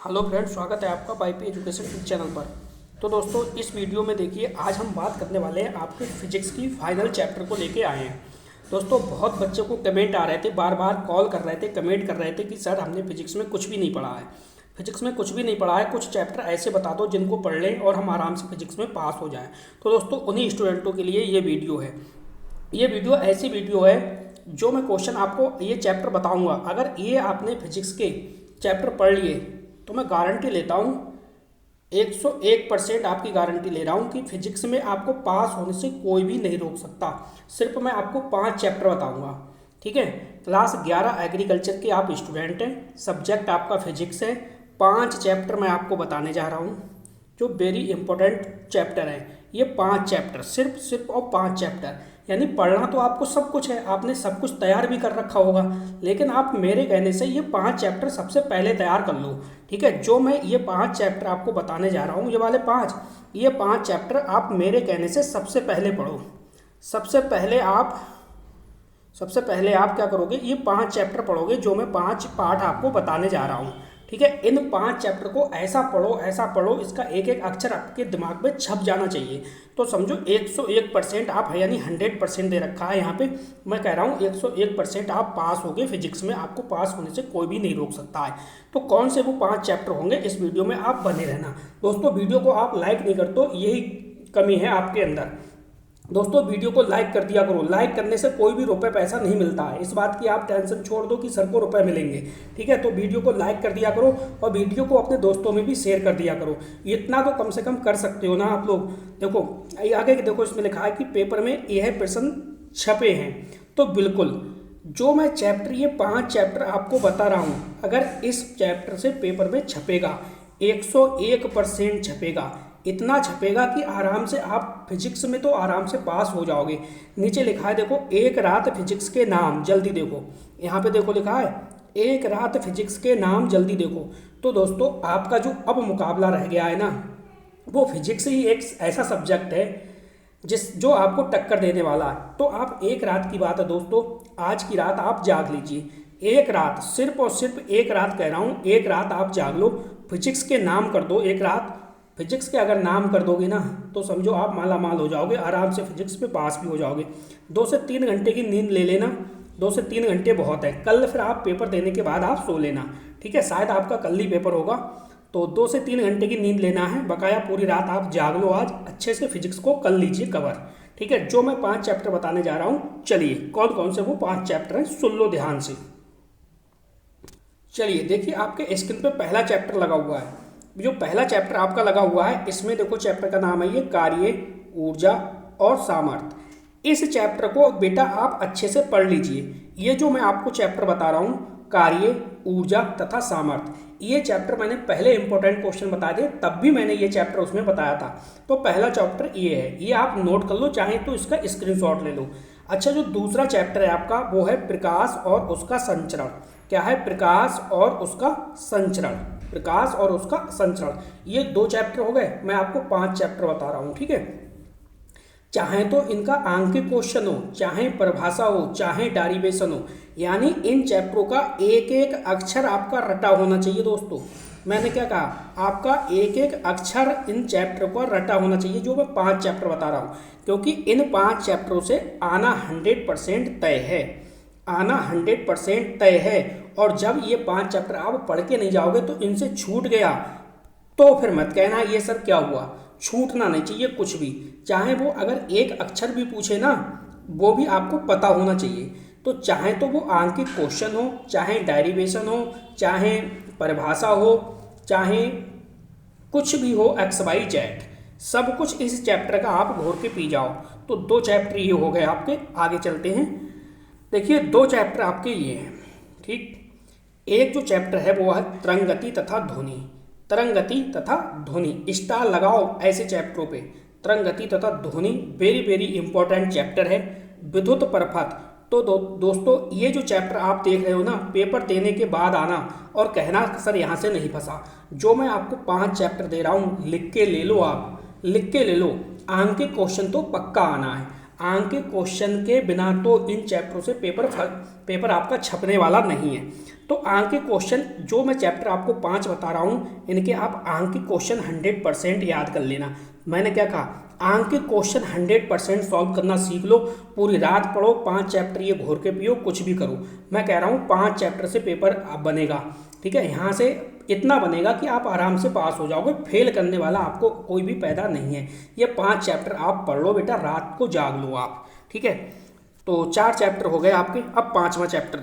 Hello friends, स्वागत है आपका वाईपी एजुकेशन चैनल पर। तो दोस्तों, इस वीडियो में देखिए आज हम बात करने वाले हैं आपके फिजिक्स की फाइनल चैप्टर को लेके आए हैं। दोस्तों, बहुत बच्चों को कमेंट आ रहे थे, बार बार कॉल कर रहे थे, कमेंट कर रहे थे कि सर हमने फिजिक्स में कुछ भी नहीं पढ़ा है, फिजिक्स में कुछ भी नहीं पढ़ा है, कुछ चैप्टर ऐसे बता दो जिनको पढ़ लें और हम आराम से फिजिक्स में पास हो जाएँ। तो दोस्तों, उन्हीं स्टूडेंटों के लिए ये वीडियो है। ये वीडियो ऐसी वीडियो है जो मैं क्वेश्चन आपको ये चैप्टर बताऊँगा, अगर ये आपने फिजिक्स के चैप्टर पढ़ लिए तो मैं गारंटी लेता हूँ 101% आपकी गारंटी ले रहा हूँ कि फिजिक्स में आपको पास होने से कोई भी नहीं रोक सकता। सिर्फ मैं आपको 5 चैप्टर बताऊँगा, ठीक है। क्लास 11 एग्रीकल्चर के आप स्टूडेंट हैं, सब्जेक्ट आपका फिजिक्स है। 5 चैप्टर मैं आपको बताने जा रहा हूँ जो वेरी इंपॉर्टेंट चैप्टर है। ये 5 चैप्टर सिर्फ और 5 चैप्टर, यानी पढ़ना तो आपको सब कुछ है, आपने सब कुछ तैयार भी कर रखा होगा, लेकिन आप मेरे कहने से ये 5 चैप्टर सबसे पहले तैयार कर लो, ठीक है। जो मैं ये 5 चैप्टर आपको बताने जा रहा हूँ, ये वाले 5 चैप्टर आप मेरे कहने से सबसे पहले पढ़ो। सबसे पहले आप क्या करोगे, ये 5 चैप्टर पढ़ोगे जो मैं 5 पार्ट आपको बताने जा रहा हूँ, ठीक है। इन 5 चैप्टर को ऐसा पढ़ो, इसका एक एक अक्षर आपके दिमाग में छप जाना चाहिए। तो समझो 101% आप है, यानी 100% दे रखा है यहाँ पे। मैं कह रहा हूँ 101% आप पास होगे फिजिक्स में, आपको पास होने से कोई भी नहीं रोक सकता है। तो कौन से वो 5 चैप्टर होंगे, इस वीडियो में आप बने रहना। दोस्तों, वीडियो को आप लाइक नहीं करते, यही कमी है आपके अंदर। दोस्तों, वीडियो को लाइक कर दिया करो, लाइक करने से कोई भी रुपए पैसा नहीं मिलता है, इस बात की आप टेंशन छोड़ दो कि सर को रुपए मिलेंगे, ठीक है। तो वीडियो को लाइक कर दिया करो और वीडियो को अपने दोस्तों में भी शेयर कर दिया करो। इतना तो कम से कम कर सकते हो ना आप लोग। देखो आगे देखो, इसमें लिखा है कि पेपर में यह प्रश्न छपे हैं। तो बिल्कुल जो मैं चैप्टर, ये 5 चैप्टर आपको बता रहा हूँ, अगर इस चैप्टर से पेपर में छपेगा 101% छपेगा, इतना छपेगा कि आराम से आप फिजिक्स में तो आराम से पास हो जाओगे। नीचे लिखा है देखो, एक रात फिजिक्स के नाम, जल्दी देखो यहाँ पे, देखो लिखा है एक रात फिजिक्स के नाम, जल्दी देखो। तो दोस्तों, आपका जो अब मुकाबला रह गया है ना, वो फिजिक्स ही एक ऐसा सब्जेक्ट है जो आपको टक्कर देने वाला है। तो आप एक रात की बात है दोस्तों, आज की रात आप जाग लीजिए। एक रात, सिर्फ और सिर्फ एक रात कह रहा हूँ, एक रात आप जाग लो, फिजिक्स के नाम कर दो। एक रात फिजिक्स के अगर नाम कर दोगे ना, तो समझो आप माला माल हो जाओगे, आराम से फिजिक्स में पास भी हो जाओगे। 2 से 3 घंटे की नींद ले लेना, 2 से 3 घंटे बहुत है। कल फिर आप पेपर देने के बाद आप सो लेना, ठीक है। शायद आपका कल ही पेपर होगा, तो 2 से 3 घंटे की नींद लेना है, बकाया पूरी रात आप जाग लो, आज अच्छे से फिजिक्स को कर लीजिए कवर, ठीक है। जो मैं 5 चैप्टर बताने जा रहा हूँ, चलिए कौन कौन से वो 5 चैप्टर हैं, सुन लो ध्यान से। चलिए देखिए, आपके स्क्रीन पे पहला चैप्टर लगा हुआ है। जो पहला चैप्टर आपका लगा हुआ है, इसमें देखो चैप्टर का नाम है ये कार्य, ऊर्जा और सामर्थ्य। इस चैप्टर को बेटा आप अच्छे से पढ़ लीजिए। ये जो मैं आपको चैप्टर बता रहा हूँ, कार्य, ऊर्जा तथा सामर्थ्य, ये चैप्टर मैंने पहले इंपॉर्टेंट क्वेश्चन बता दिए, तब भी मैंने ये चैप्टर उसमें बताया था। तो पहला चैप्टर ये है, ये आप नोट कर लो, चाहे तो इसका स्क्रीनशॉट ले लो। अच्छा, जो दूसरा चैप्टर है आपका, वो है प्रकाश और उसका संचरण। क्या है? प्रकाश और उसका संचरण, प्रकाश और उसका संचरण। ये 2 चैप्टर हो गए, मैं आपको 5 चैप्टर बता रहा हूँ, ठीक है। चाहे तो इनका आंकिक क्वेश्चन हो, चाहे परिभाषा हो, चाहे डेरिवेशन हो, यानी इन चैप्टरों का एक एक अक्षर आपका रटा होना चाहिए दोस्तों। मैंने क्या कहा, आपका एक एक अक्षर इन चैप्टर का रटा होना चाहिए, जो मैं 5 चैप्टर बता रहा हूँ, क्योंकि इन 5 चैप्टरों से आना 100% तय है, आना 100% तय है। और जब ये 5 चैप्टर आप पढ़ के नहीं जाओगे तो इनसे छूट गया तो फिर मत कहना ये सर क्या हुआ। छूटना नहीं चाहिए कुछ भी, चाहे वो अगर एक अक्षर भी पूछे ना, वो भी आपको पता होना चाहिए। तो चाहे तो वो आंकिक क्वेश्चन हो, चाहे डेरिवेशन हो, चाहे परिभाषा हो, चाहे कुछ भी हो, एक्स वाई जेड, सब कुछ इस चैप्टर का आप घोर के पी जाओ। तो 2 चैप्टर ये हो गए आपके। आगे चलते हैं, देखिए 2 चैप्टर आपके ये हैं, ठीक। एक जो चैप्टर है वो है तरंगति तथा ध्वनि। तरंगति तथा ध्वनि, स्टार लगाओ ऐसे चैप्टरों पे। तरंगति तथा ध्वनि वेरी वेरी इंपॉर्टेंट चैप्टर है। विद्युत परपथ, तो दोस्तों ये जो चैप्टर आप देख रहे हो ना, पेपर देने के बाद आना और कहना सर यहाँ से नहीं फंसा। जो मैं आपको 5 चैप्टर दे रहा हूँ, लिख के ले लो, आप लिख के ले लो। आंकिक क्वेश्चन तो पक्का आना है। अंक के क्वेश्चन के बिना तो इन चैप्टरों से पेपर आपका छपने वाला नहीं है। तो अंक के क्वेश्चन जो मैं चैप्टर आपको 5 बता रहा हूँ, इनके आप अंक के क्वेश्चन 100% याद कर लेना। मैंने क्या कहा, अंक के क्वेश्चन 100% सॉल्व करना सीख लो, पूरी रात पढ़ो, 5 चैप्टर ये घोर के पियो, कुछ भी करो। मैं कह रहा हूँ 5 चैप्टर से पेपर बनेगा, ठीक है। यहाँ से इतना बनेगा कि आप आराम से पास हो जाओगे, फेल करने वाला आपको कोई भी पैदा नहीं है। ये 5 चैप्टर आप पढ़ लो बेटा, रात को जाग लो आप, ठीक है। तो 4 चैप्टर हो गए आपके। अब 5वां चैप्टर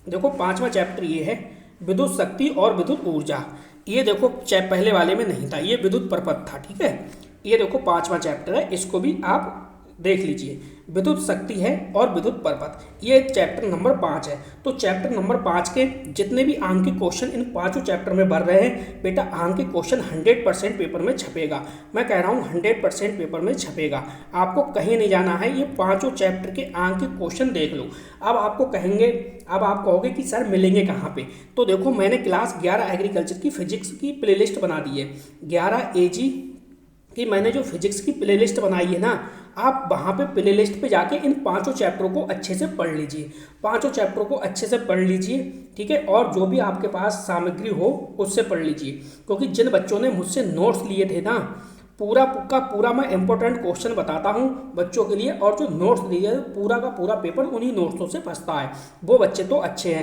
देखो 5वां चैप्टर ये है विद्युत शक्ति और विद्युत ऊर्जा। ये देखो पहले वाले में नहीं था, ये विद्युत परपथ था, ठीक है। ये देखो 5वां चैप्टर है, इसको भी आप देख लीजिए। विद्युत शक्ति है और विद्युत परपथ, ये चैप्टर नंबर 5 है। तो चैप्टर नंबर 5 के जितने भी अंक के क्वेश्चन इन 5 चैप्टर में भर रहे हैं बेटा, अंक के क्वेश्चन 100% पेपर में छपेगा। मैं कह रहा हूँ 100% पेपर में छपेगा, आपको कहीं नहीं जाना है। ये 5 चैप्टर के अंक के क्वेश्चन देख लो। अब आप कहोगे कि सर मिलेंगे कहाँ पे? तो देखो मैंने क्लास 11 एग्रीकल्चर की फिजिक्स की प्लेलिस्ट बना दी है। 11 AG कि मैंने जो फिजिक्स की प्लेलिस्ट बनाई है ना, आप वहाँ पे प्लेलिस्ट पे जाके इन 5 चैप्टरों को अच्छे से पढ़ लीजिए। 5 चैप्टरों को अच्छे से पढ़ लीजिए, ठीक है। और जो भी आपके पास सामग्री हो उससे पढ़ लीजिए, क्योंकि जिन बच्चों ने मुझसे नोट्स लिए थे ना, पूरा का पूरा मैं इंपॉर्टेंट क्वेश्चन बताता हूँ बच्चों के लिए, और जो नोट्स दिए पूरा का पूरा पेपर उन्हीं नोट्सों से फंसता है। वो बच्चे तो अच्छे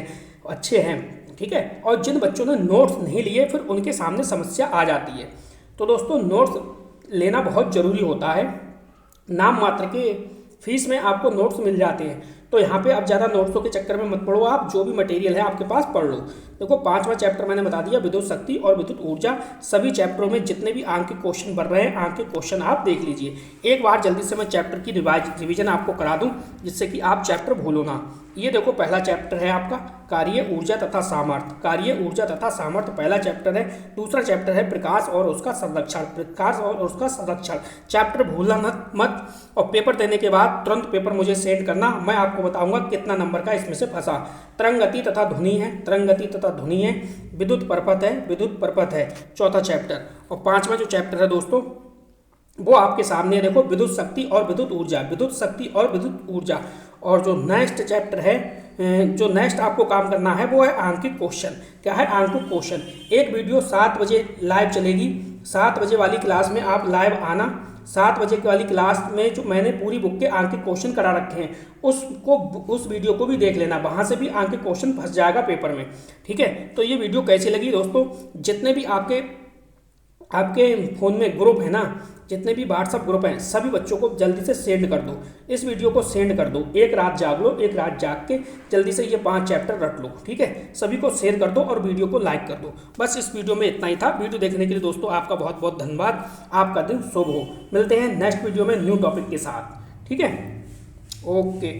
हैं, ठीक है। और जिन बच्चों ने नोट्स नहीं लिए फिर उनके सामने समस्या आ जाती है। तो दोस्तों नोट्स लेना बहुत ज़रूरी होता है, नाम मात्र के फीस में आपको नोट्स मिल जाते हैं। तो यहाँ पे अब ज़्यादा नोट्सों के चक्कर में मत पढ़ो, आप जो भी मटेरियल है आपके पास पढ़ लो। देखो 5वां चैप्टर मैंने बता दिया, विद्युत शक्ति और विद्युत ऊर्जा। सभी चैप्टरों में जितने भी अंक के क्वेश्चन बन रहे हैं, अंक के क्वेश्चन आप देख लीजिए। एक बार जल्दी से मैं चैप्टर की रिविजन आपको करा दूँ, जिससे कि आप चैप्टर भूलो ना। ये देखो पहला चैप्टर है आपका कार्य ऊर्जा तथा सामर्थ्य। कार्य ऊर्जा तथा सामर्थ्य पहला चैप्टर है। दूसरा चैप्टर है प्रकाश और उसका संरक्षण। चैप्टर भूलना मत, और पेपर देने के बाद तुरंत पेपर मुझे सेंड करना, मैं आपको बताऊंगा कितना नंबर का इसमें से फंसा। तरंग गति तथा ध्वनि है, विद्युत परपथ है चौथा चैप्टर। और 5वां जो चैप्टर है दोस्तों वो आपके सामने देखो, विद्युत शक्ति और विद्युत ऊर्जा। और जो नेक्स्ट चैप्टर है, जो नेक्स्ट आपको काम करना है वो है अंक के क्वेश्चन। क्या है? अंक के क्वेश्चन। एक वीडियो 7 बजे लाइव चलेगी, 7 बजे वाली क्लास में आप लाइव आना। 7 बजे वाली क्लास में जो मैंने पूरी बुक के अंक के क्वेश्चन करा रखे हैं उस वीडियो को भी देख लेना, वहाँ से भी अंक के क्वेश्चन फंस जाएगा पेपर में, ठीक है। तो ये वीडियो कैसी लगी दोस्तों? जितने भी आपके फ़ोन में ग्रुप है ना, जितने भी व्हाट्सअप ग्रुप हैं, सभी बच्चों को जल्दी से सेंड कर दो, इस वीडियो को सेंड कर दो। एक रात जाग लो, एक रात जाग के जल्दी से ये 5 चैप्टर रट लो, ठीक है। सभी को शेयर कर दो और वीडियो को लाइक कर दो। बस इस वीडियो में इतना ही था। वीडियो देखने के लिए दोस्तों आपका बहुत बहुत धन्यवाद। आपका दिन शुभ हो। मिलते हैं नेक्स्ट वीडियो में न्यू टॉपिक के साथ, ठीक है। ओके।